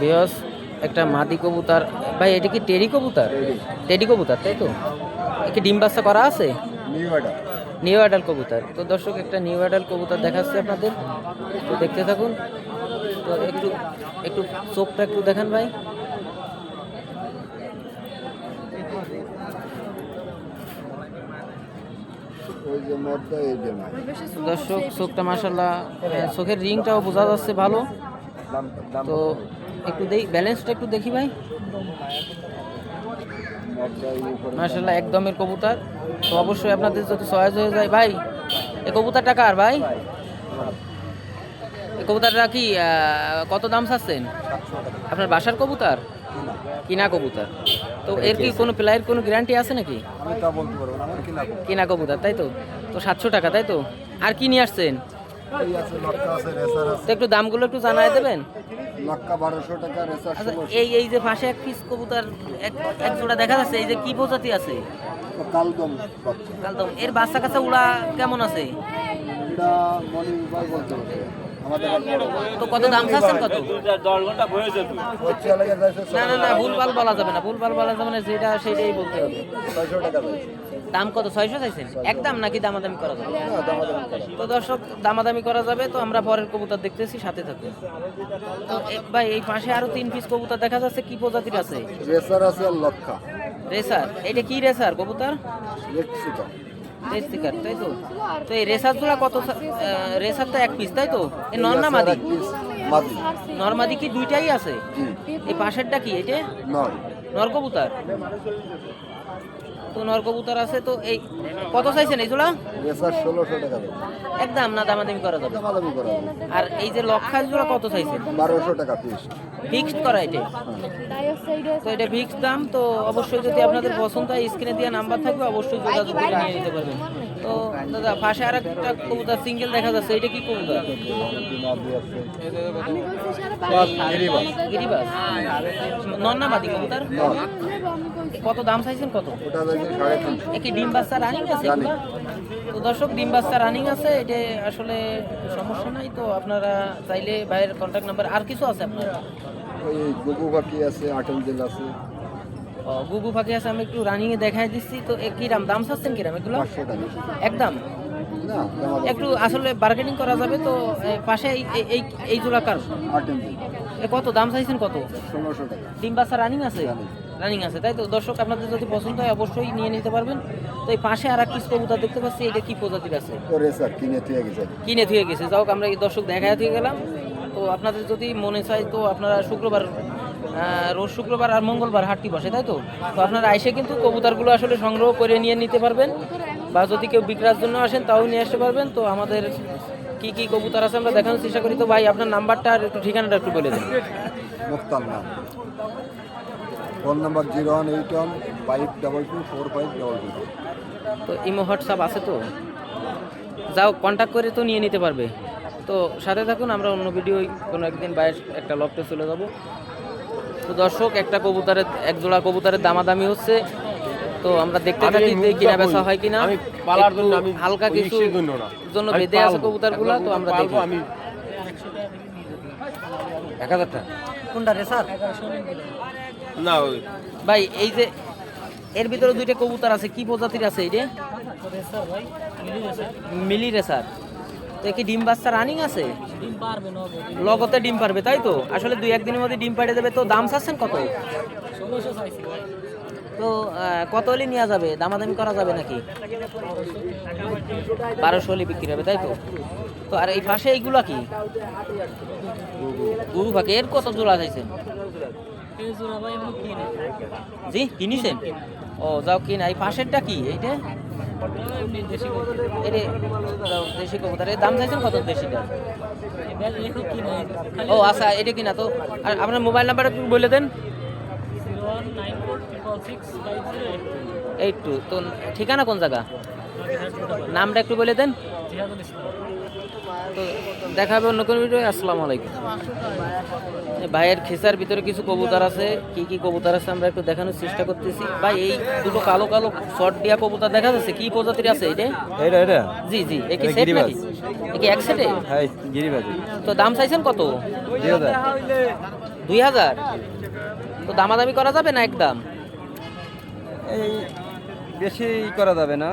বিয়স একটা মাদি কবুতর ভাই, এটা কি টেরি কবুতর? টেডি কবুতর তাই তো? কি ডিম বাচ্চা করা আছে? নিউ অ্যাডাল্ট কবুতর। তো দর্শক একটা নিউ অ্যাডাল্ট কবুতর দেখাচ্ছে আপনাদের, তো দেখতে থাকুন। তো একটু একটু চোখটা একটু দেখান ভাই। দর্শক চোখটা মাশাআল্লাহ, চোখের রিংটাও বোঝা যাচ্ছে ভালো। তো একটু ব্যালেন্সটা একটু দেখি ভাই। মাশাআল্লাহ একদমের কবুতর। তো অবশ্যই আপনাদের যদি চয়েস হয়ে যায় ভাই, এই কবুতরটা কার ভাই? এই কবুতরটা কি কত দাম চাচ্ছেন? আপনার বাসার কবুতর? কিনা কবুতর। তো এর কি কোনো প্লাইয়ের কোনো গ্যারান্টি আছে নাকি? আমি তা বলতে পারবো না, আমার কিনা কবুতর তাই তো? তো 700 টাকা তাই তো? আর কি নিয়ে আসছেন? এই আছে, লক্কা আছে, রেসার আছে। তো একটু দামগুলো একটু জানাই দেবেন। লক্কা 1200 টাকা, রেসার আচ্ছা 1600। এই যে পাশে এক পিস কবুতর এক জোড়া দেখা যাচ্ছে, এই যে কি প্রজাতি আছে? কালদম বাচ্চা। কালদম। এর বাচ্চা কাচ্চা উড়া কেমন আছে? এটা মনি ভাই বলতে হবে আমাদের। তো কত দাম চাচ্ছেন কত? 10 ঘন্টা বসে যেত হচ্ছে লাগে যাইছে। না ভুলভাল বলা যাবে না, ভুলভাল বলা যাবে না, যেটা সেটাই বলতে হবে। 600 টাকা যাইছে। দাম কত? 600 চাইছেন? একদম নাকি দামাদামি করা যাবে? না, দামাদামি করা। তো দর্শক দামাদামি করা যাবে। তো আমরা পরের কবুতর দেখতেছি, সাথে থাকুন। তো ভাই এই পাশে আরো 3 পিস কবুতর দেখা যাচ্ছে, কি প্রজাতির আছে? রেসার আছে আর লক্কা। রেসার। এটা কি রেসার কবুতর? লেক্সিকা। রেসিকার তাই তো? তো এই রেসার জোড়া কত? রেসার তো এক পিস তাই তো? এই নর না মাদি? মাদি। নর মাদি কি দুইটাই আছে? জি। এই পাশেরটা কি এটা? নয়। নর কবুতর। তো নর কবুতর আছে। তো এই কত চাইছেন এই জোড়া? রেসার 1600 টাকা যাবে। একদম না দামাদামি করা যাবে? দামাদামি করা যাবে। আর এই যে লক্ষার জোড়া কত চাইছেন? 1200 টাকা পিস। ফিক্সড করা এটা? তো এটা ফিক্সড দাম। তো অবশ্যই যদি আপনাদের পছন্দ হয় স্ক্রিনে দেওয়া নাম্বার থাকবে, অবশ্যই যোগাযোগ করে নিয়ে নিতে পারবেন। তো দাদা পাশে আর একটা কবুতর সিঙ্গেল দেখা যাচ্ছে, এটা কি কবুতর? গিরিবাস। নর না মাদি কবুতর? কত দাম চাইছেন কত? ওটা যাচ্ছে 350। একই ডিম বাচ্চা রানিং আছে এগুলা? তো দর্শক ডিম বাচ্চা রানিং আছে, এটা আসলে সমস্যা নাই। তো আপনারা চাইলে ভাইয়ের কন্ট্যাক্ট নাম্বার, আর কিছু আছে আপনার? ওই গুগু বাকি আছে, আটল দিল আছে। গুগু ফাঁকি আছে, আমি একটু রানিং এ দেখাই দিচ্ছি। তো কিরাম দাম চাচ্ছেন কিরাম এগুলো? 500 টাকা। একদম না, দামাদামি। একটু আসলে বার্গেনিং করা যাবে। তো পাশে এই জোড়া কার? আটল দিল। কত দাম চাইছেন কত? 1600 টাকা। ডিম বাচ্চা রানিং আছে? Running। রানিং আছে তাই তো? দর্শক আপনাদের যদি পছন্দ হয় অবশ্যই নিয়ে নিতে পারবেন। তো এই পাশে আর এক পিস কবুতর দেখতে পাচ্ছি, এটা কি প্রজাতির আছে? ও রেসার কিনে তুই গেছে। কিনে থুয়ে গেছে। যাও আমরা এই দর্শক দেখায় দিয়ে গেলাম। তো আপনাদের যদি মনে চায় তো আপনারা শুক্রবার, রোজ শুক্রবার আর মঙ্গলবার হাটটি বসে তাই তো? তো আপনারা এসে কিন্তু কবুতরগুলো আসলে সংগ্রহ করে নিয়ে নিতে পারবেন, বা যদি কেউ বিক্রয়ের জন্য আসেন তাও নিয়ে আসতে পারবেন। তো আমাদের কি কি কবুতর আছে আমরা দেখানোর চেষ্টা করি। তো ভাই আপনার নাম্বারটা আর একটু ঠিকানাটা একটু বলে দিন। মুক্তার নাম। Phone number 01815224522। তো ইমো হোয়াটসঅ্যাপ আছে তো? যাও কন্ট্যাক্ট করে তো নিয়ে নিতে পারবে। তো সাথে থাকুন, আমরা অন্য ভিডিও কোনো একদিন বাইরে একটা লফটে চলে যাব। তো দর্শক একটা কবুতরের, এক জোড়া কবুতরের দামাদামি হচ্ছে। তো আমরা দেখতে থাকি যে কিনা বেচা হয় কিনা। আমি পালার জন্য, আমি হালকা কিছু জন্য বেঁধে আছে কবুতরগুলো। তো আমরা দেখি। আমি 1000 টাকা কোনটা রেসার? না ওই ভাই এই যে এর ভিতরে দুইটা কবুতর আছে, কি প্রজাতির আছে এটা? মিলি রেসার। তো কি ডিম বাচ্চা রানিং আছে? লগতে ডিম পারবে তাই তো? আসলে 2-1 দিনের মধ্যে ডিম পাড়ে দেবে। তো দাম চাচ্ছেন কত? তো কত হলে নেওয়া যাবে? দামাদামি করা যাবে নাকি? 1200 হলে বিক্রি হবে তাই তো? তো আর এই পাশে এইগুলা কি? গুরু ফাঁকে। এর কত জোড়া চাইছেন? জি কিনিছেন? ও যাও কিনা। এই পাশেরটা কি এইটা? দেশি কবুতর। এর দাম চাইছেন কত দেশিটা? ও আচ্ছা, এটা কিনা। তো আর আপনার মোবাইল নাম্বারটা একটু বলে দেন। 82। তো ঠিকানা কোন জায়গা? নামটা একটু বলে দেন। তো দেখা হবে অন্য কোনো ভিডিও। আসসালামু আলাইকুম। এই ভাইয়ের খেসার ভিতরে কিছু কবুতর আছে, কি কি কবুতর আছে আমরা একটু দেখানোর চেষ্টা করতেছি। ভাই এই দুটো কালো কালো শর্ট দিয়া কবুতর দেখা যাচ্ছে, কি প্রজাতির আছে এটা? এটা জি জি, একই সেট নাকি? একই এক সেটে? হ্যাঁ গিরিবাজি তো দাম চাইছেন কত? 2000 2000। তো দামাদামি করা যাবে না একদম? এই বেশি করা যাবে না।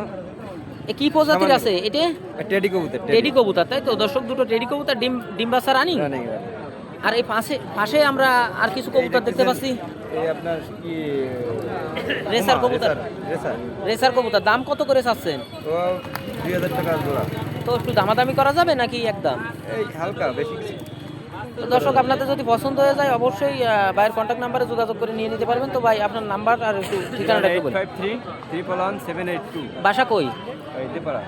এ কি প্রজাতির আছে এটা? টেডি কবুতর টেডি কবুতর, তাই তো দর্শক? দুটো টেডি কবুতর, ডিম বাচ্চা রানিং। আর এই পাশে পাশে আমরা আর কিছু কবুতর দেখতে পাচ্ছি, এই আপনার কি রেসার কবুতর। রেসার রেসার কবুতর দাম কত করে চাচ্ছেন? তো 2000 টাকা জোড়া। তো একটু দামাদামি করা যাবে নাকি একদম? এই হালকা বেশি কিছু। তো দর্শক আপনাদের যদি পছন্দ হয়ে যায় অবশ্যই ভাইয়ের কন্ট্যাক্ট নাম্বারে যোগাযোগ করে নিয়ে নিতে পারবেন। তো ভাই আপনার নাম্বার আর একটু ঠিকানাটা একটু বলুন। 85311782 বাসা কই? এই দেপাড়া।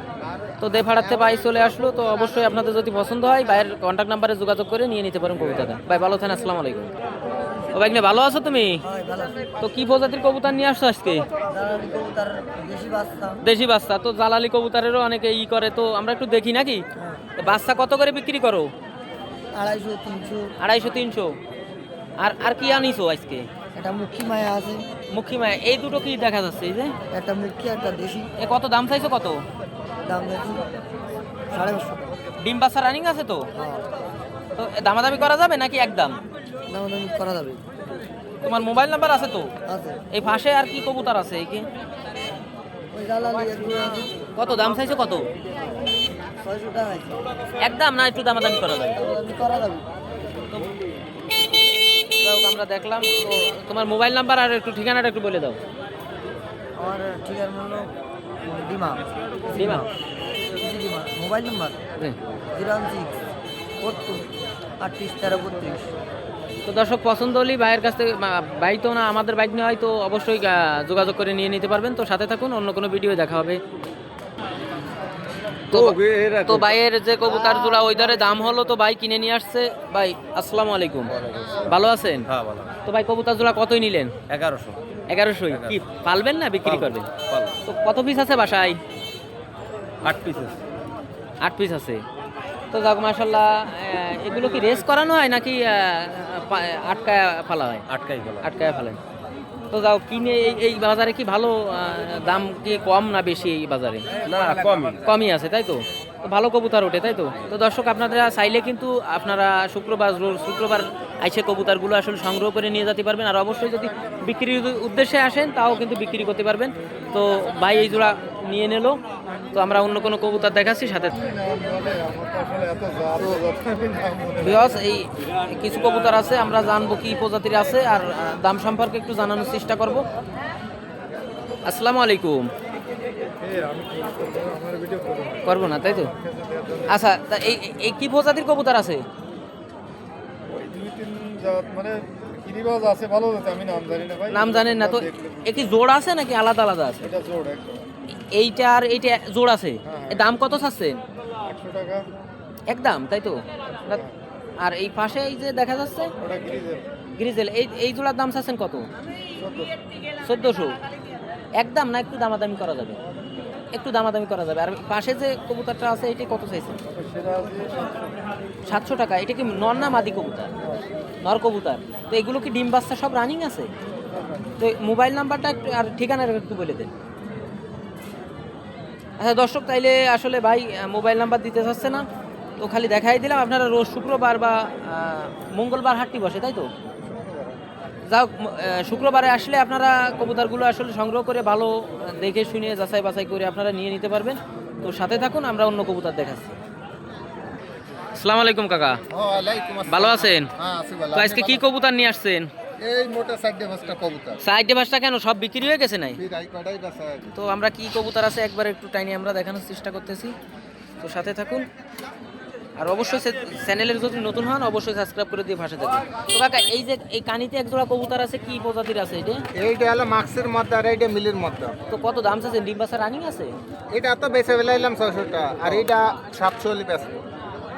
তো দেফাড়াতে ভাই চলে আসলো। তো অবশ্যই আপনাদের যদি পছন্দ হয় ভাইয়ের কন্ট্যাক্ট নাম্বারে যোগাযোগ করে নিয়ে নিতে পারেন কবুতরটা। ভাই ভালো থাকেন, আসসালামু আলাইকুম। ও ভাই ভালো আছো তুমি? তো কি প্রজাতির কবুতর নিয়ে আসছো আজকে? দেশি বাচ্চা। তো জালালি কবুতরেরও অনেকে ই করে, তো আমরা একটু দেখি নাকি? বাচ্চা কত করে বিক্রি করো? 250, 300। 250, 300। আর আর কি আনিছো আজকে? এটা মুখী মায়া আছে, মুখী মায়া। এই দুটো কি দেখা যাচ্ছে এই যে? একটা মুখী একটা দেশি। এ কত দাম চাইছো কত? দাম দেখি 550 টাকা। ডিম বাচ্চা রানিং আছে তো? হ্যাঁ, তো দামাদামি করা যাবে নাকি একদম? দাম দামি করা যাবে। তোমার মোবাইল নাম্বার আছে তো? আছে এই পাশে আর কি কবুতর আছে এই কি? ওই জালালি একগুলো আছে, কত দাম চাইছো কত? 600 টাকা আছে। একদম না একটু দামাদামি করা যাবে? দাম দামি করা যাবে। তো যাই হোক, আমরা দেখলাম। তো তোমার মোবাইল নাম্বার আর একটু ঠিকানাটা একটু বলে দাও। আমার ঠিকানা হলো ডিমা ডিমা। ডিমা। মোবাইল নাম্বার হুম। 016 42 38 13 32। তো দর্শক পছন্দ হলেই ভাইয়ের কাছ থেকে বাইক তো না আমাদের বাইক নেওয়া হয়, তো অবশ্যই যোগাযোগ করে নিয়ে নিতে পারবেন। তো সাথে থাকুন, অন্য কোনো ভিডিও দেখা হবে। তো তো ভাইয়ের যে কবুতর জোড়া ওই ধরে দাম হলো, তো ভাই কিনে নিয়ে আসছে। ভাই আসসালামু আলাইকুম, ভালো আছেন? হ্যাঁ ভালো। তো ভাই কবুতর জোড়া কতই নিলেন? 1100 1100। কি পালবেন না বিক্রি করবেন? ভালো। তো কত পিস আছে বাসায়? 8 পিসেস। 8 পিস আছে। তো যাক মাশাল্লাহ। এগুলো কি রেস করানো হয় নাকি আটকায় ফেলা হয়? আটকাই গেল। আটকায় ফেলেন। তো যাও কিনে এই বাজারে কি ভালো দাম কি কম না বেশি এই বাজারে? না কমই। কমই আছে তাই তো? তো ভালো কবুতর ওঠে তাই তো? তো দর্শক আপনারা চাইলে কিন্তু আপনারা শুক্রবার আইসে কবুতরগুলো আসলে সংগ্রহ করে নিয়ে যেতে পারবেন। আর অবশ্যই যদি বিক্রির উদ্দেশ্যে আসেন তাও কিন্তু বিক্রি করতে পারবেন। তো ভাই এই জোড়া নিয়ে নিল। তো আমরা অন্য কোনো কবুতর দেখাচ্ছি সাথে। বিকজ এই কিছু কবুতর আছে, আমরা জানবো কি প্রজাতির আছে আর দাম সম্পর্কে একটু জানানোর চেষ্টা করব। আসসালামু আলাইকুম। করবো না তাই তো? আচ্ছা, তা এই কি প্রজাতির কবুতর আছে? মানে গিরিবাজ আছে ভালো আছে, আমি নাম জানি না ভাই। নাম জানেন না তো? এ কি জোড় আছে নাকি আলাদা আলাদা আছে? এটা জোড় একদম। এইটা আর এইটা জোড় আছে। এর দাম কত চাচ্ছেন? 800 টাকা। একদম তাই তো? আর এই পাশে এই যে দেখা যাচ্ছে ওটা গিরিজের গ্রিজেল, এই জোড়ার দাম চাচ্ছেন কত? 1400। একদম না একটু দামাদামি করা যাবে? একটু দামাদামি করা যাবে। আর পাশে যে কবুতরটা আছে এটি কত চাইছেন? সেটা আছে 700 টাকা। এটা কি নর না মাদি কবুতর? নর কবুতর। তো এগুলো কি ডিম বাচ্চা সব রানিং আছে? তো মোবাইল নাম্বারটা একটু আর ঠিকানাটা একটু বলে দেন। আচ্ছা দর্শক, তাইলে আসলে ভাই মোবাইল নাম্বার দিতে চাচ্ছে না, তো খালি দেখাই দিলাম। আপনারা রোজ শুক্রবার বা মঙ্গলবার হাটটি বসে তাই তো? যাও শুক্রবারে আসলে আপনারা কবুতরগুলো আসলে সংগ্রহ করে ভালো দেখে শুনে যাচাই বাছাই করে আপনারা নিয়ে নিতে পারবেন। তো সাথে থাকুন, আমরা অন্য কবুতর দেখাচ্ছি। আসসালামু আলাইকুম কাকা, ওয়ালাইকুম আসসালাম। ভালো আছেন? হ্যাঁ আছি ভালো। তো আজকে কি কবুতর নিয়ে আসছেন? এই মোটা সাইডে বসটা কবুতর। সাইডে বাসটা কেন, সব বিক্রি হয়ে গেছে নাই? বিরাই কড়াই বাসা। তো আমরা কি কবুতর আছে একবার একটু টাইনি আমরা দেখানোর চেষ্টা করতেছি। তো সাথে থাকুন। আর অবশ্যই চ্যানেলের যদি নতুন হন অবশ্যই সাবস্ক্রাইব করে দিয়ে পাশে থাকুন। তো কাকা এই যে এই কানিতে এক জোড়া কবুতর আছে, কি প্রজাতির আছে এটা? এইটা হলো মাক্সের মধ্যে আর এইটা মিলের মধ্যে। তো কত দাম আছে? ডিম বাচ্চা রানিং আছে? এটা তো বেচে বেলাইলাম 600 টাকা আর এইটা 700 বেচবো।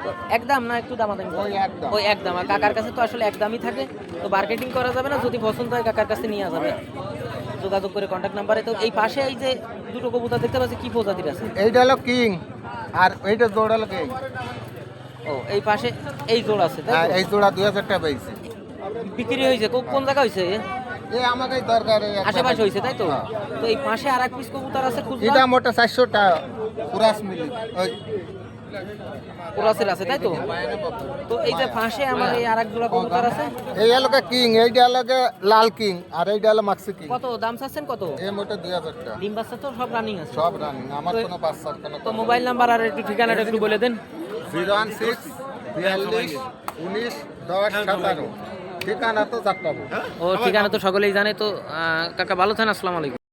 তো একদম না একটু দামাদামি? ওই একদম। ওই একদম। আর কাকার কাছে তো আসলে একদমই থাকে, তো মার্কেটিং করা যাবে না। যদি পছন্দ হয় কাকার কাছে নিয়ে যাবে, যোগাযোগ করে কন্ট্যাক্ট নাম্বারে। তো এই পাশে এই যে দুটো কবুতর দেখতে পাচ্ছি, কি প্রজাতির আছে? এইটা হলো কিং আর এইটা জোড়া হলো কিং। ও এই পাশে এই জোড়া আছে তাই হ্যাঁ, তো? এই জোড়া 2000 টাকা পাইছি। বিক্রি হয়েছে কোন জায়গা হয়েছে এই আমাকে দরকার আশেপাশে হয়েছে তাই তো? তো এই পাশে আর এক পিস কবুতর আছে খুচরা এটা মোটা 400 টাকা পুরাস মিলি ওই কোরাসের আছে তাই তো? তো এই যে পাশে আমার এই আর এক জোড়া কবুতর আছে এই এলাকা কিং, এইটা এলাকা লাল কিং, আর এইটা হলো মাক্সি কিং। কত দাম চাচ্ছেন কত? এই মোটা 2000 টাকা ডিম বাচ্চা তো সব রানিং আছে। সব রানিং, আমার কোনো বাচ্চার কোনো তো মোবাইল নাম্বার আর একটু ঠিকানাটা একটু বলে দেন। 016 42 19 10 17। ঠিকানা তো যাত্রাবো। ও ঠিকানা তো সকলেই জানে। তো কাকা ভালো থাকেন, আসসালামু আলাইকুম।